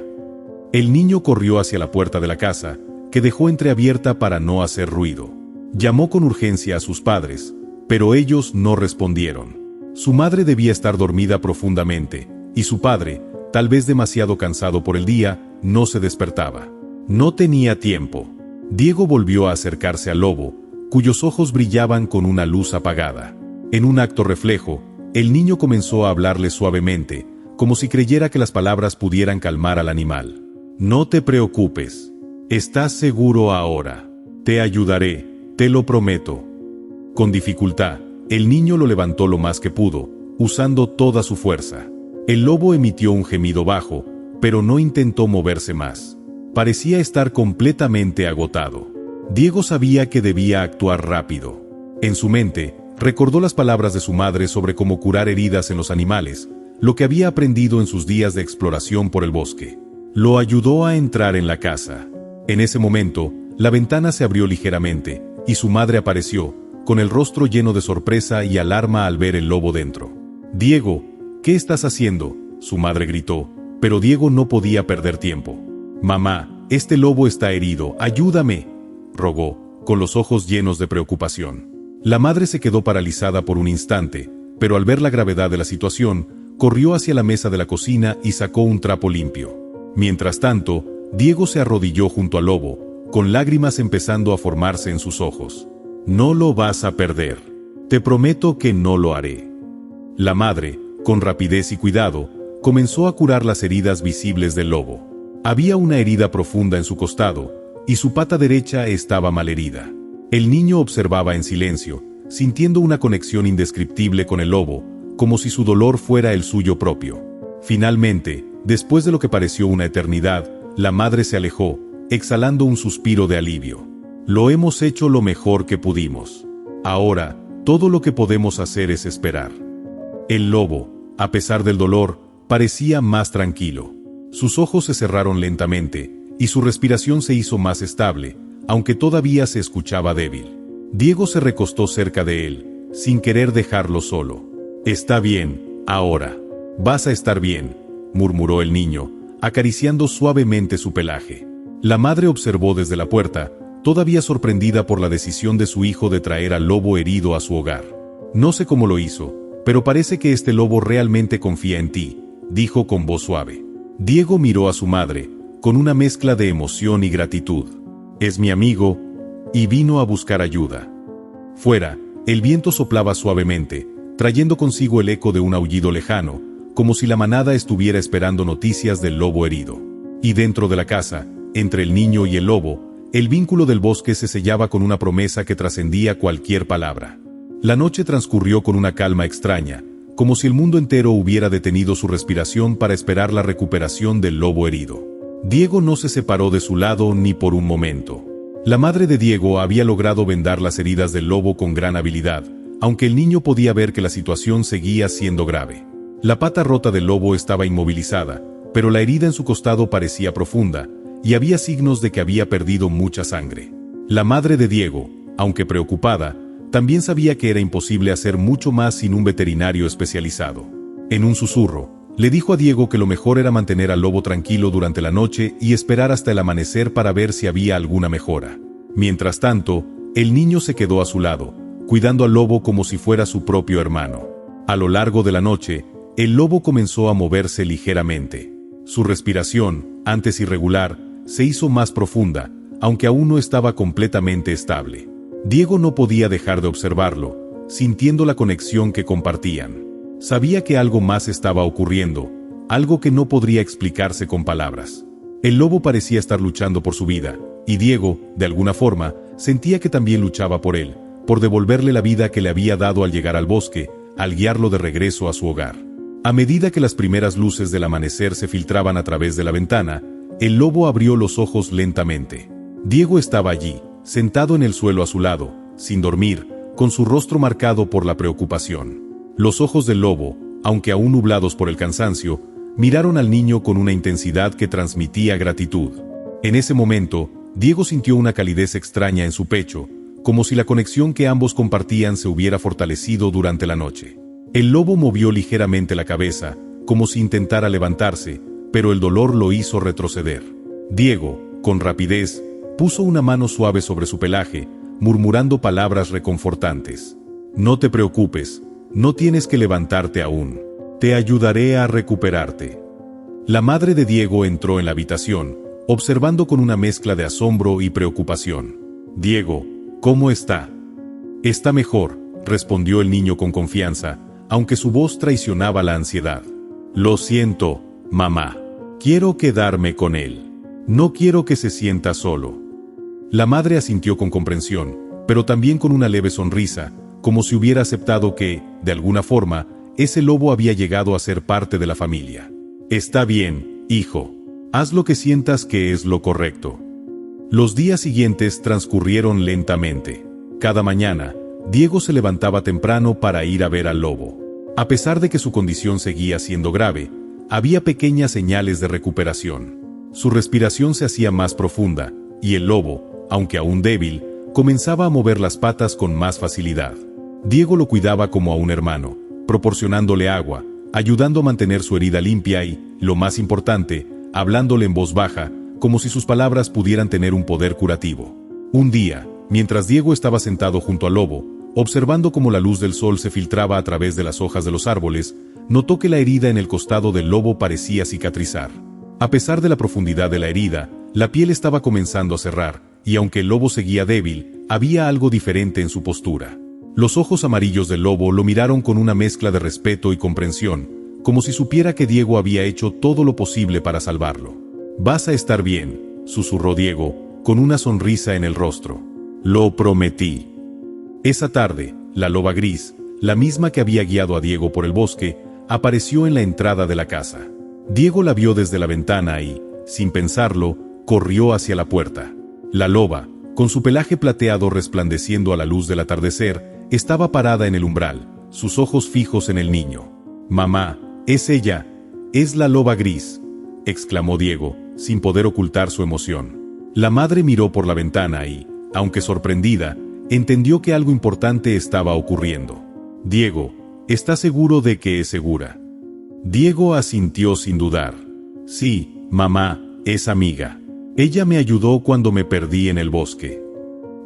El niño corrió hacia la puerta de la casa, que dejó entreabierta para no hacer ruido. Llamó con urgencia a sus padres, pero ellos no respondieron. Su madre debía estar dormida profundamente, y su padre, tal vez demasiado cansado por el día, no se despertaba. No tenía tiempo. Diego volvió a acercarse al lobo, cuyos ojos brillaban con una luz apagada. En un acto reflejo, el niño comenzó a hablarle suavemente, como si creyera que las palabras pudieran calmar al animal. «No te preocupes. Estás seguro ahora. Te ayudaré, te lo prometo». Con dificultad, el niño lo levantó lo más que pudo, usando toda su fuerza. El lobo emitió un gemido bajo, pero no intentó moverse más. Parecía estar completamente agotado. Diego sabía que debía actuar rápido. En su mente, recordó las palabras de su madre sobre cómo curar heridas en los animales, lo que había aprendido en sus días de exploración por el bosque. Lo ayudó a entrar en la casa. En ese momento, la ventana se abrió ligeramente, y su madre apareció, con el rostro lleno de sorpresa y alarma al ver el lobo dentro. «Diego, ¿qué estás haciendo?», su madre gritó, pero Diego no podía perder tiempo. «Mamá, este lobo está herido, ayúdame», rogó, con los ojos llenos de preocupación. La madre se quedó paralizada por un instante, pero al ver la gravedad de la situación, corrió hacia la mesa de la cocina y sacó un trapo limpio. Mientras tanto, Diego se arrodilló junto al lobo, con lágrimas empezando a formarse en sus ojos. «No lo vas a perder. Te prometo que no lo haré». La madre, con rapidez y cuidado, comenzó a curar las heridas visibles del lobo. Había una herida profunda en su costado, y su pata derecha estaba malherida. El niño observaba en silencio, sintiendo una conexión indescriptible con el lobo, como si su dolor fuera el suyo propio. Finalmente, después de lo que pareció una eternidad, la madre se alejó, exhalando un suspiro de alivio. «Lo hemos hecho lo mejor que pudimos. Ahora, todo lo que podemos hacer es esperar». El lobo, a pesar del dolor, parecía más tranquilo. Sus ojos se cerraron lentamente, y su respiración se hizo más estable, aunque todavía se escuchaba débil. Diego se recostó cerca de él, sin querer dejarlo solo. «Está bien, ahora. Vas a estar bien», murmuró el niño, acariciando suavemente su pelaje. La madre observó desde la puerta, todavía sorprendida por la decisión de su hijo de traer al lobo herido a su hogar. «No sé cómo lo hizo, pero parece que este lobo realmente confía en ti», dijo con voz suave. Diego miró a su madre, con una mezcla de emoción y gratitud. «Es mi amigo, y vino a buscar ayuda». Fuera, el viento soplaba suavemente, trayendo consigo el eco de un aullido lejano, como si la manada estuviera esperando noticias del lobo herido. Y dentro de la casa, entre el niño y el lobo, el vínculo del bosque se sellaba con una promesa que trascendía cualquier palabra. La noche transcurrió con una calma extraña, como si el mundo entero hubiera detenido su respiración para esperar la recuperación del lobo herido. Diego no se separó de su lado ni por un momento. La madre de Diego había logrado vendar las heridas del lobo con gran habilidad, aunque el niño podía ver que la situación seguía siendo grave. La pata rota del lobo estaba inmovilizada, pero la herida en su costado parecía profunda, y había signos de que había perdido mucha sangre. La madre de Diego, aunque preocupada, también sabía que era imposible hacer mucho más sin un veterinario especializado. En un susurro, le dijo a Diego que lo mejor era mantener al lobo tranquilo durante la noche y esperar hasta el amanecer para ver si había alguna mejora. Mientras tanto, el niño se quedó a su lado, cuidando al lobo como si fuera su propio hermano. A lo largo de la noche, el lobo comenzó a moverse ligeramente. Su respiración, antes irregular, se hizo más profunda, aunque aún no estaba completamente estable. Diego no podía dejar de observarlo, sintiendo la conexión que compartían. Sabía que algo más estaba ocurriendo, algo que no podría explicarse con palabras. El lobo parecía estar luchando por su vida, y Diego, de alguna forma, sentía que también luchaba por él, por devolverle la vida que le había dado al llegar al bosque, al guiarlo de regreso a su hogar. A medida que las primeras luces del amanecer se filtraban a través de la ventana, el lobo abrió los ojos lentamente. Diego estaba allí, sentado en el suelo a su lado, sin dormir, con su rostro marcado por la preocupación. Los ojos del lobo, aunque aún nublados por el cansancio, miraron al niño con una intensidad que transmitía gratitud. En ese momento, Diego sintió una calidez extraña en su pecho, como si la conexión que ambos compartían se hubiera fortalecido durante la noche. El lobo movió ligeramente la cabeza, como si intentara levantarse, pero el dolor lo hizo retroceder. Diego, con rapidez, puso una mano suave sobre su pelaje, murmurando palabras reconfortantes. «No te preocupes, no tienes que levantarte aún. Te ayudaré a recuperarte». La madre de Diego entró en la habitación, observando con una mezcla de asombro y preocupación. «Diego, ¿cómo está?» «Está mejor», respondió el niño con confianza, aunque su voz traicionaba la ansiedad. «Lo siento, mamá. Quiero quedarme con él. No quiero que se sienta solo». La madre asintió con comprensión, pero también con una leve sonrisa, como si hubiera aceptado que, de alguna forma, ese lobo había llegado a ser parte de la familia. «Está bien, hijo. Haz lo que sientas que es lo correcto». Los días siguientes transcurrieron lentamente. Cada mañana, Diego se levantaba temprano para ir a ver al lobo. A pesar de que su condición seguía siendo grave, había pequeñas señales de recuperación. Su respiración se hacía más profunda, y el lobo, aunque aún débil, comenzaba a mover las patas con más facilidad. Diego lo cuidaba como a un hermano, proporcionándole agua, ayudando a mantener su herida limpia y, lo más importante, hablándole en voz baja, como si sus palabras pudieran tener un poder curativo. Un día, mientras Diego estaba sentado junto al lobo, observando cómo la luz del sol se filtraba a través de las hojas de los árboles, notó que la herida en el costado del lobo parecía cicatrizar. A pesar de la profundidad de la herida, la piel estaba comenzando a cerrar, y aunque el lobo seguía débil, había algo diferente en su postura. Los ojos amarillos del lobo lo miraron con una mezcla de respeto y comprensión, como si supiera que Diego había hecho todo lo posible para salvarlo. «Vas a estar bien», susurró Diego, con una sonrisa en el rostro. «Lo prometí». Esa tarde, la loba gris, la misma que había guiado a Diego por el bosque, apareció en la entrada de la casa. Diego la vio desde la ventana y, sin pensarlo, corrió hacia la puerta. La loba, con su pelaje plateado resplandeciendo a la luz del atardecer, estaba parada en el umbral, sus ojos fijos en el niño. «Mamá, es ella, es la loba gris», exclamó Diego, sin poder ocultar su emoción. La madre miró por la ventana y, aunque sorprendida, entendió que algo importante estaba ocurriendo. «Diego, ¿está seguro de que es segura?» Diego asintió sin dudar. «Sí, mamá, es amiga. Ella me ayudó cuando me perdí en el bosque».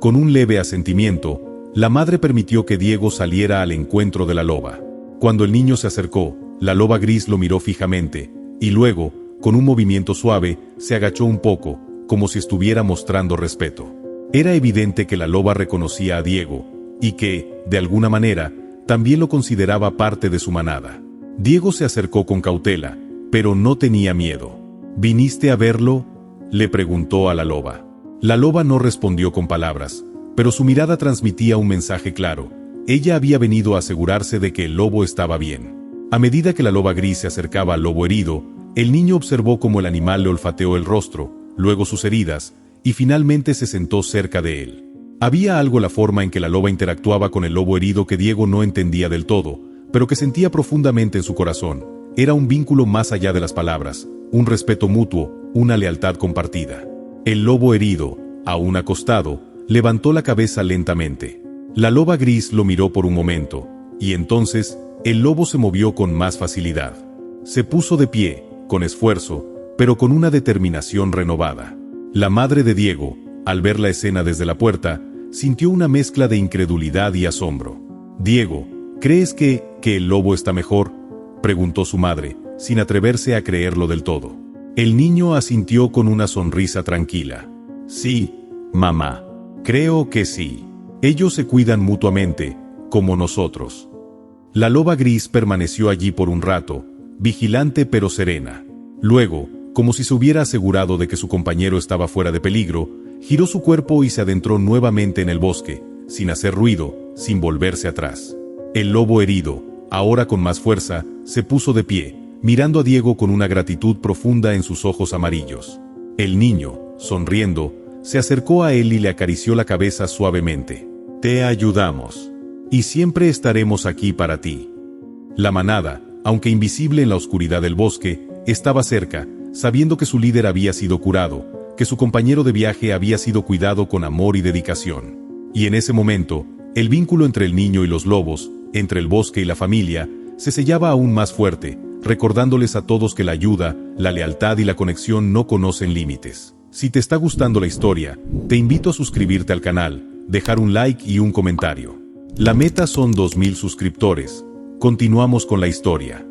Con un leve asentimiento, la madre permitió que Diego saliera al encuentro de la loba. Cuando el niño se acercó, la loba gris lo miró fijamente, y luego, con un movimiento suave, se agachó un poco, como si estuviera mostrando respeto. Era evidente que la loba reconocía a Diego, y que, de alguna manera, también lo consideraba parte de su manada. Diego se acercó con cautela, pero no tenía miedo. «¿Viniste a verlo?», le preguntó a la loba. La loba no respondió con palabras, pero su mirada transmitía un mensaje claro. Ella había venido a asegurarse de que el lobo estaba bien. A medida que la loba gris se acercaba al lobo herido, el niño observó cómo el animal le olfateó el rostro, luego sus heridas, y finalmente se sentó cerca de él. Había algo en la forma en que la loba interactuaba con el lobo herido que Diego no entendía del todo, pero que sentía profundamente en su corazón. Era un vínculo más allá de las palabras, un respeto mutuo, una lealtad compartida. El lobo herido, aún acostado, levantó la cabeza lentamente. La loba gris lo miró por un momento, y entonces, el lobo se movió con más facilidad. Se puso de pie, con esfuerzo, pero con una determinación renovada. La madre de Diego, al ver la escena desde la puerta, sintió una mezcla de incredulidad y asombro. «Diego, ¿crees que el lobo está mejor?», preguntó su madre, sin atreverse a creerlo del todo. El niño asintió con una sonrisa tranquila. «Sí, mamá, creo que sí. Ellos se cuidan mutuamente, como nosotros». La loba gris permaneció allí por un rato, vigilante pero serena. Luego, como si se hubiera asegurado de que su compañero estaba fuera de peligro, giró su cuerpo y se adentró nuevamente en el bosque, sin hacer ruido, sin volverse atrás. El lobo herido, ahora con más fuerza, se puso de pie, mirando a Diego con una gratitud profunda en sus ojos amarillos. El niño, sonriendo, se acercó a él y le acarició la cabeza suavemente. «Te ayudamos. Y siempre estaremos aquí para ti». La manada, aunque invisible en la oscuridad del bosque, estaba cerca, sabiendo que su líder había sido curado, que su compañero de viaje había sido cuidado con amor y dedicación. Y en ese momento, el vínculo entre el niño y los lobos, entre el bosque y la familia, se sellaba aún más fuerte, recordándoles a todos que la ayuda, la lealtad y la conexión no conocen límites. Si te está gustando la historia, te invito a suscribirte al canal, dejar un like y un comentario. La meta son 2000 suscriptores. Continuamos con la historia.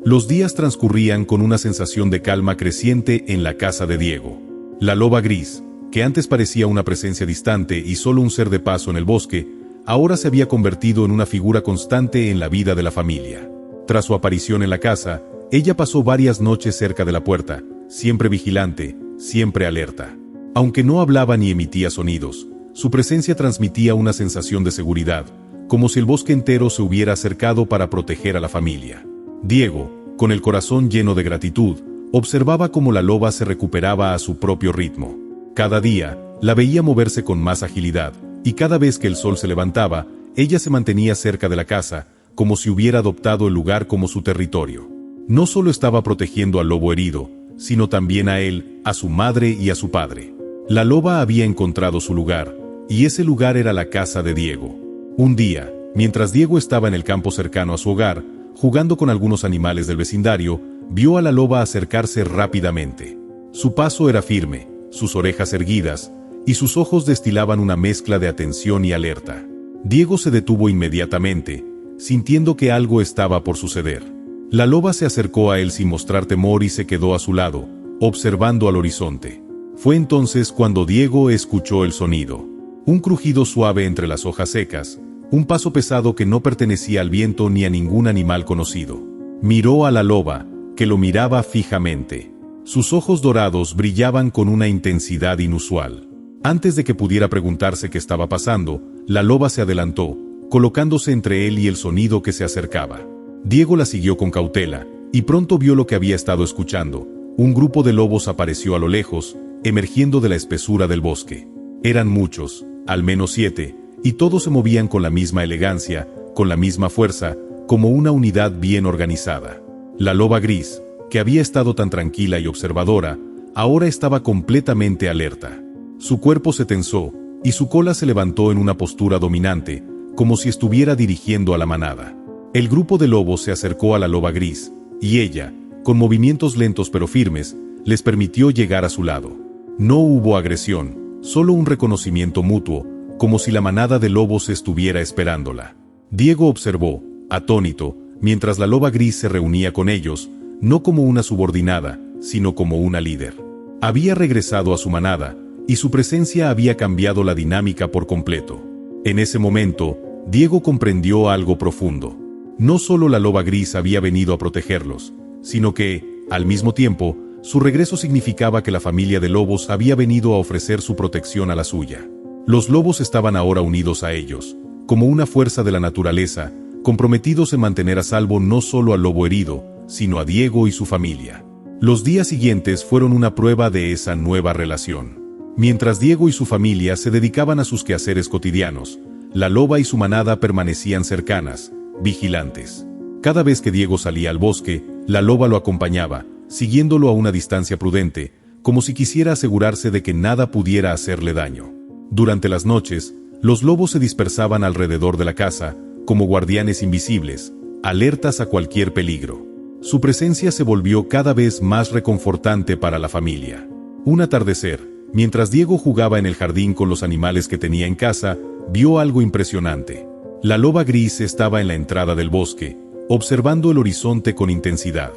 Los días transcurrían con una sensación de calma creciente en la casa de Diego. La loba gris, que antes parecía una presencia distante y solo un ser de paso en el bosque, ahora se había convertido en una figura constante en la vida de la familia. Tras su aparición en la casa, ella pasó varias noches cerca de la puerta, siempre vigilante, siempre alerta. Aunque no hablaba ni emitía sonidos, su presencia transmitía una sensación de seguridad, como si el bosque entero se hubiera acercado para proteger a la familia. Diego, con el corazón lleno de gratitud, observaba cómo la loba se recuperaba a su propio ritmo. Cada día, la veía moverse con más agilidad, y cada vez que el sol se levantaba, ella se mantenía cerca de la casa, como si hubiera adoptado el lugar como su territorio. No solo estaba protegiendo al lobo herido, sino también a él, a su madre y a su padre. La loba había encontrado su lugar, y ese lugar era la casa de Diego. Un día, mientras Diego estaba en el campo cercano a su hogar, jugando con algunos animales del vecindario, vio a la loba acercarse rápidamente. Su paso era firme, sus orejas erguidas, y sus ojos destilaban una mezcla de atención y alerta. Diego se detuvo inmediatamente, sintiendo que algo estaba por suceder. La loba se acercó a él sin mostrar temor y se quedó a su lado, observando al horizonte. Fue entonces cuando Diego escuchó el sonido. Un crujido suave entre las hojas secas, un paso pesado que no pertenecía al viento ni a ningún animal conocido. Miró a la loba, que lo miraba fijamente. Sus ojos dorados brillaban con una intensidad inusual. Antes de que pudiera preguntarse qué estaba pasando, la loba se adelantó, colocándose entre él y el sonido que se acercaba. Diego la siguió con cautela, y pronto vio lo que había estado escuchando. Un grupo de lobos apareció a lo lejos, emergiendo de la espesura del bosque. Eran muchos, al menos 7, y todos se movían con la misma elegancia, con la misma fuerza, como una unidad bien organizada. La loba gris, que había estado tan tranquila y observadora, ahora estaba completamente alerta. Su cuerpo se tensó, y su cola se levantó en una postura dominante, como si estuviera dirigiendo a la manada. El grupo de lobos se acercó a la loba gris, y ella, con movimientos lentos pero firmes, les permitió llegar a su lado. No hubo agresión, solo un reconocimiento mutuo, como si la manada de lobos estuviera esperándola. Diego observó, atónito, mientras la loba gris se reunía con ellos, no como una subordinada, sino como una líder. Había regresado a su manada, y su presencia había cambiado la dinámica por completo. En ese momento, Diego comprendió algo profundo. No solo la loba gris había venido a protegerlos, sino que, al mismo tiempo, su regreso significaba que la familia de lobos había venido a ofrecer su protección a la suya. Los lobos estaban ahora unidos a ellos, como una fuerza de la naturaleza, comprometidos en mantener a salvo no solo al lobo herido, sino a Diego y su familia. Los días siguientes fueron una prueba de esa nueva relación. Mientras Diego y su familia se dedicaban a sus quehaceres cotidianos, la loba y su manada permanecían cercanas, vigilantes. Cada vez que Diego salía al bosque, la loba lo acompañaba, siguiéndolo a una distancia prudente, como si quisiera asegurarse de que nada pudiera hacerle daño. Durante las noches, los lobos se dispersaban alrededor de la casa, como guardianes invisibles, alertas a cualquier peligro. Su presencia se volvió cada vez más reconfortante para la familia. Un atardecer, mientras Diego jugaba en el jardín con los animales que tenía en casa, vio algo impresionante. La loba gris estaba en la entrada del bosque, observando el horizonte con intensidad.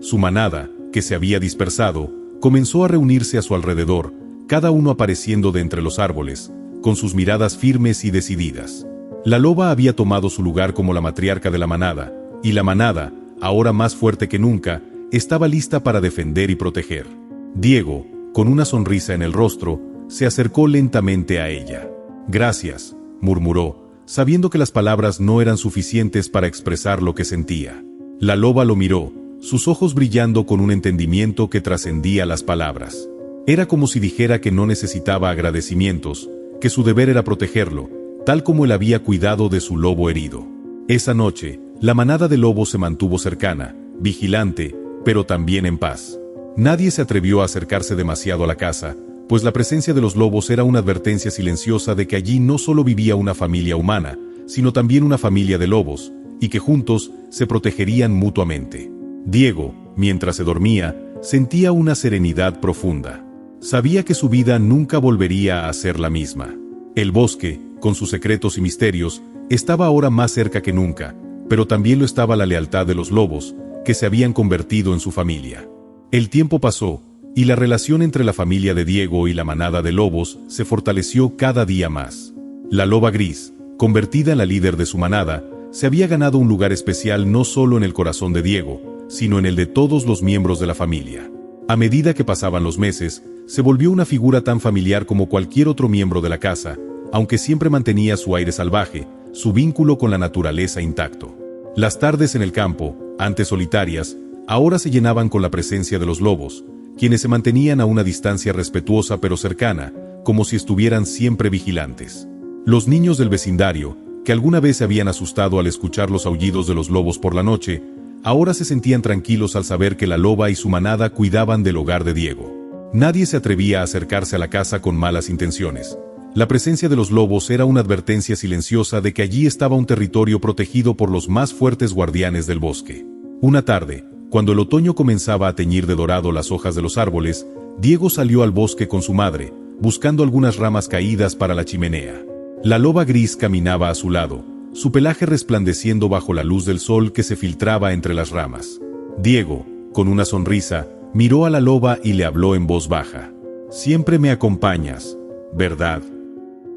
Su manada, que se había dispersado, comenzó a reunirse a su alrededor, cada uno apareciendo de entre los árboles, con sus miradas firmes y decididas. La loba había tomado su lugar como la matriarca de la manada, y la manada, ahora más fuerte que nunca, estaba lista para defender y proteger. Diego, con una sonrisa en el rostro, se acercó lentamente a ella. «Gracias», murmuró, sabiendo que las palabras no eran suficientes para expresar lo que sentía. La loba lo miró, sus ojos brillando con un entendimiento que trascendía las palabras. Era como si dijera que no necesitaba agradecimientos, que su deber era protegerlo, tal como él había cuidado de su lobo herido. Esa noche, la manada de lobos se mantuvo cercana, vigilante, pero también en paz. Nadie se atrevió a acercarse demasiado a la casa, pues la presencia de los lobos era una advertencia silenciosa de que allí no solo vivía una familia humana, sino también una familia de lobos, y que juntos se protegerían mutuamente. Diego, mientras se dormía, sentía una serenidad profunda. Sabía que su vida nunca volvería a ser la misma. El bosque, con sus secretos y misterios, estaba ahora más cerca que nunca, pero también lo estaba la lealtad de los lobos, que se habían convertido en su familia. El tiempo pasó, y la relación entre la familia de Diego y la manada de lobos se fortaleció cada día más. La loba gris, convertida en la líder de su manada, se había ganado un lugar especial no solo en el corazón de Diego, sino en el de todos los miembros de la familia. A medida que pasaban los meses, se volvió una figura tan familiar como cualquier otro miembro de la casa, aunque siempre mantenía su aire salvaje, su vínculo con la naturaleza intacto. Las tardes en el campo, antes solitarias, ahora se llenaban con la presencia de los lobos, quienes se mantenían a una distancia respetuosa pero cercana, como si estuvieran siempre vigilantes. Los niños del vecindario, que alguna vez se habían asustado al escuchar los aullidos de los lobos por la noche, ahora se sentían tranquilos al saber que la loba y su manada cuidaban del hogar de Diego. Nadie se atrevía a acercarse a la casa con malas intenciones. La presencia de los lobos era una advertencia silenciosa de que allí estaba un territorio protegido por los más fuertes guardianes del bosque. Una tarde, cuando el otoño comenzaba a teñir de dorado las hojas de los árboles, Diego salió al bosque con su madre, buscando algunas ramas caídas para la chimenea. La loba gris caminaba a su lado, su pelaje resplandeciendo bajo la luz del sol que se filtraba entre las ramas. Diego, con una sonrisa, miró a la loba y le habló en voz baja. «Siempre me acompañas, ¿verdad?».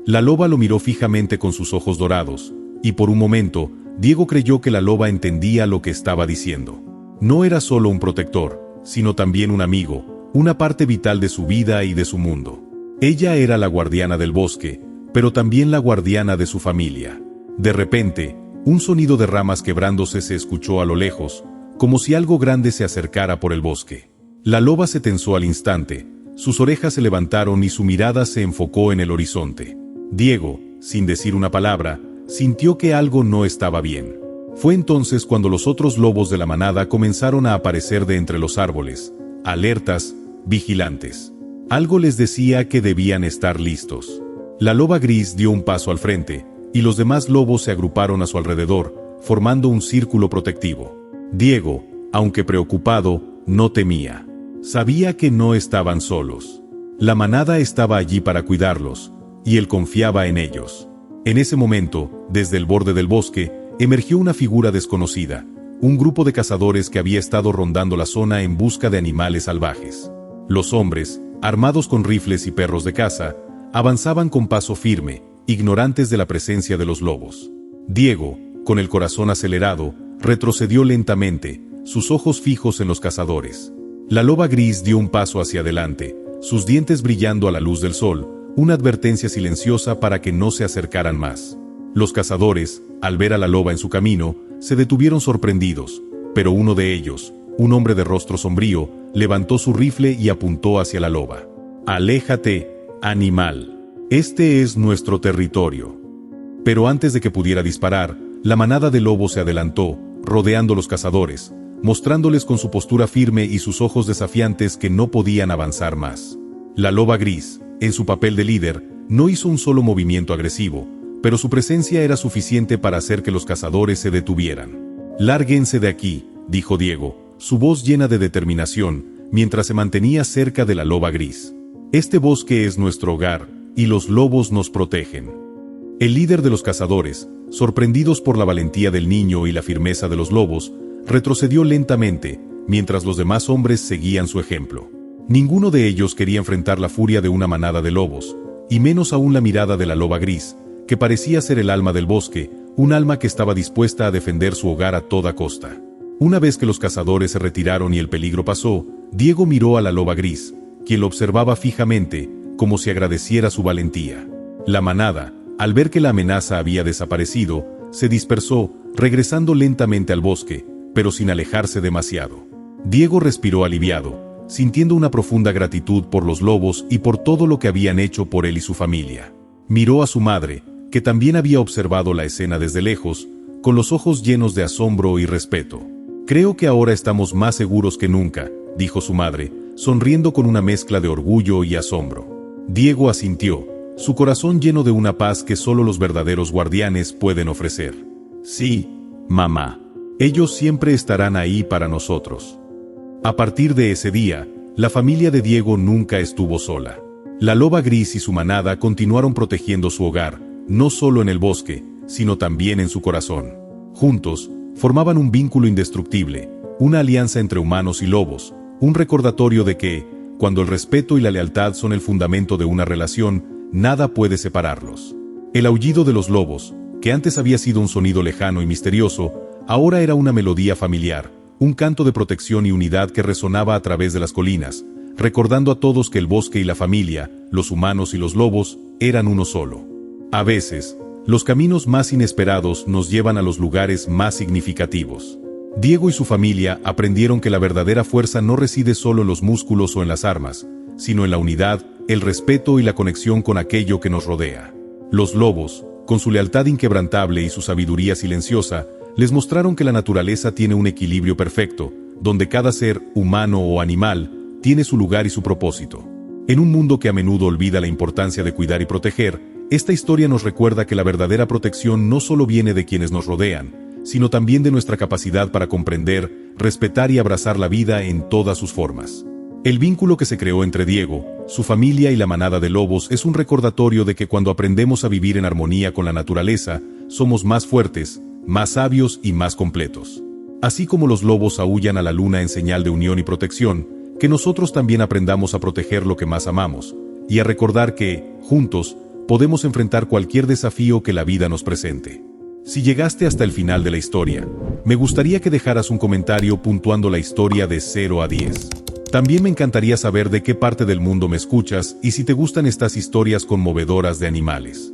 La loba lo miró fijamente con sus ojos dorados, y por un momento, Diego creyó que la loba entendía lo que estaba diciendo. No era solo un protector, sino también un amigo, una parte vital de su vida y de su mundo. Ella era la guardiana del bosque, pero también la guardiana de su familia. De repente, un sonido de ramas quebrándose se escuchó a lo lejos, como si algo grande se acercara por el bosque. La loba se tensó al instante, sus orejas se levantaron y su mirada se enfocó en el horizonte. Diego, sin decir una palabra, sintió que algo no estaba bien. Fue entonces cuando los otros lobos de la manada comenzaron a aparecer de entre los árboles, alertas, vigilantes. Algo les decía que debían estar listos. La loba gris dio un paso al frente, y los demás lobos se agruparon a su alrededor, formando un círculo protectivo. Diego, aunque preocupado, no temía. Sabía que no estaban solos. La manada estaba allí para cuidarlos, y él confiaba en ellos. En ese momento, desde el borde del bosque, emergió una figura desconocida, un grupo de cazadores que había estado rondando la zona en busca de animales salvajes. Los hombres, armados con rifles y perros de caza, avanzaban con paso firme, ignorantes de la presencia de los lobos. Diego, con el corazón acelerado, retrocedió lentamente, sus ojos fijos en los cazadores. La loba gris dio un paso hacia adelante, sus dientes brillando a la luz del sol, una advertencia silenciosa para que no se acercaran más. Los cazadores, al ver a la loba en su camino, se detuvieron sorprendidos, pero uno de ellos, un hombre de rostro sombrío, levantó su rifle y apuntó hacia la loba. «Aléjate, animal. Este es nuestro territorio». Pero antes de que pudiera disparar, la manada de lobos se adelantó, rodeando a los cazadores, mostrándoles con su postura firme y sus ojos desafiantes que no podían avanzar más. La loba gris, en su papel de líder, No hizo un solo movimiento agresivo, pero su presencia era suficiente para hacer que los cazadores se detuvieran. «Lárguense de aquí», dijo Diego, su voz llena de determinación, mientras se mantenía cerca de la loba gris. «Este bosque es nuestro hogar, y los lobos nos protegen». El líder de los cazadores, sorprendidos por la valentía del niño y la firmeza de los lobos, retrocedió lentamente, mientras los demás hombres seguían su ejemplo. Ninguno de ellos quería enfrentar la furia de una manada de lobos, y menos aún la mirada de la loba gris, que parecía ser el alma del bosque, un alma que estaba dispuesta a defender su hogar a toda costa. Una vez que los cazadores se retiraron y el peligro pasó, Diego miró a la loba gris, quien lo observaba fijamente, como si agradeciera su valentía. La manada, al ver que la amenaza había desaparecido, se dispersó, regresando lentamente al bosque, pero sin alejarse demasiado. Diego respiró aliviado, sintiendo una profunda gratitud por los lobos y por todo lo que habían hecho por él y su familia. Miró a su madre, que también había observado la escena desde lejos, con los ojos llenos de asombro y respeto. «Creo que ahora estamos más seguros que nunca», dijo su madre, sonriendo con una mezcla de orgullo y asombro. Diego asintió, su corazón lleno de una paz que solo los verdaderos guardianes pueden ofrecer. «Sí, mamá. Ellos siempre estarán ahí para nosotros». A partir de ese día, la familia de Diego nunca estuvo sola. La loba gris y su manada continuaron protegiendo su hogar, no solo en el bosque, sino también en su corazón. Juntos, formaban un vínculo indestructible, una alianza entre humanos y lobos, un recordatorio de que, cuando el respeto y la lealtad son el fundamento de una relación, nada puede separarlos. El aullido de los lobos, que antes había sido un sonido lejano y misterioso, ahora era una melodía familiar, un canto de protección y unidad que resonaba a través de las colinas, recordando a todos que el bosque y la familia, los humanos y los lobos, eran uno solo. A veces, los caminos más inesperados nos llevan a los lugares más significativos. Diego y su familia aprendieron que la verdadera fuerza no reside solo en los músculos o en las armas, sino en la unidad, el respeto y la conexión con aquello que nos rodea. Los lobos, con su lealtad inquebrantable y su sabiduría silenciosa, les mostraron que la naturaleza tiene un equilibrio perfecto, donde cada ser, humano o animal, tiene su lugar y su propósito. En un mundo que a menudo olvida la importancia de cuidar y proteger, esta historia nos recuerda que la verdadera protección no solo viene de quienes nos rodean, sino también de nuestra capacidad para comprender, respetar y abrazar la vida en todas sus formas. El vínculo que se creó entre Diego, su familia y la manada de lobos es un recordatorio de que cuando aprendemos a vivir en armonía con la naturaleza, somos más fuertes, más sabios y más completos. Así como los lobos aúllan a la luna en señal de unión y protección, que nosotros también aprendamos a proteger lo que más amamos, y a recordar que, juntos, podemos enfrentar cualquier desafío que la vida nos presente. Si llegaste hasta el final de la historia, me gustaría que dejaras un comentario puntuando la historia de 0 a 10. También me encantaría saber de qué parte del mundo me escuchas y si te gustan estas historias conmovedoras de animales.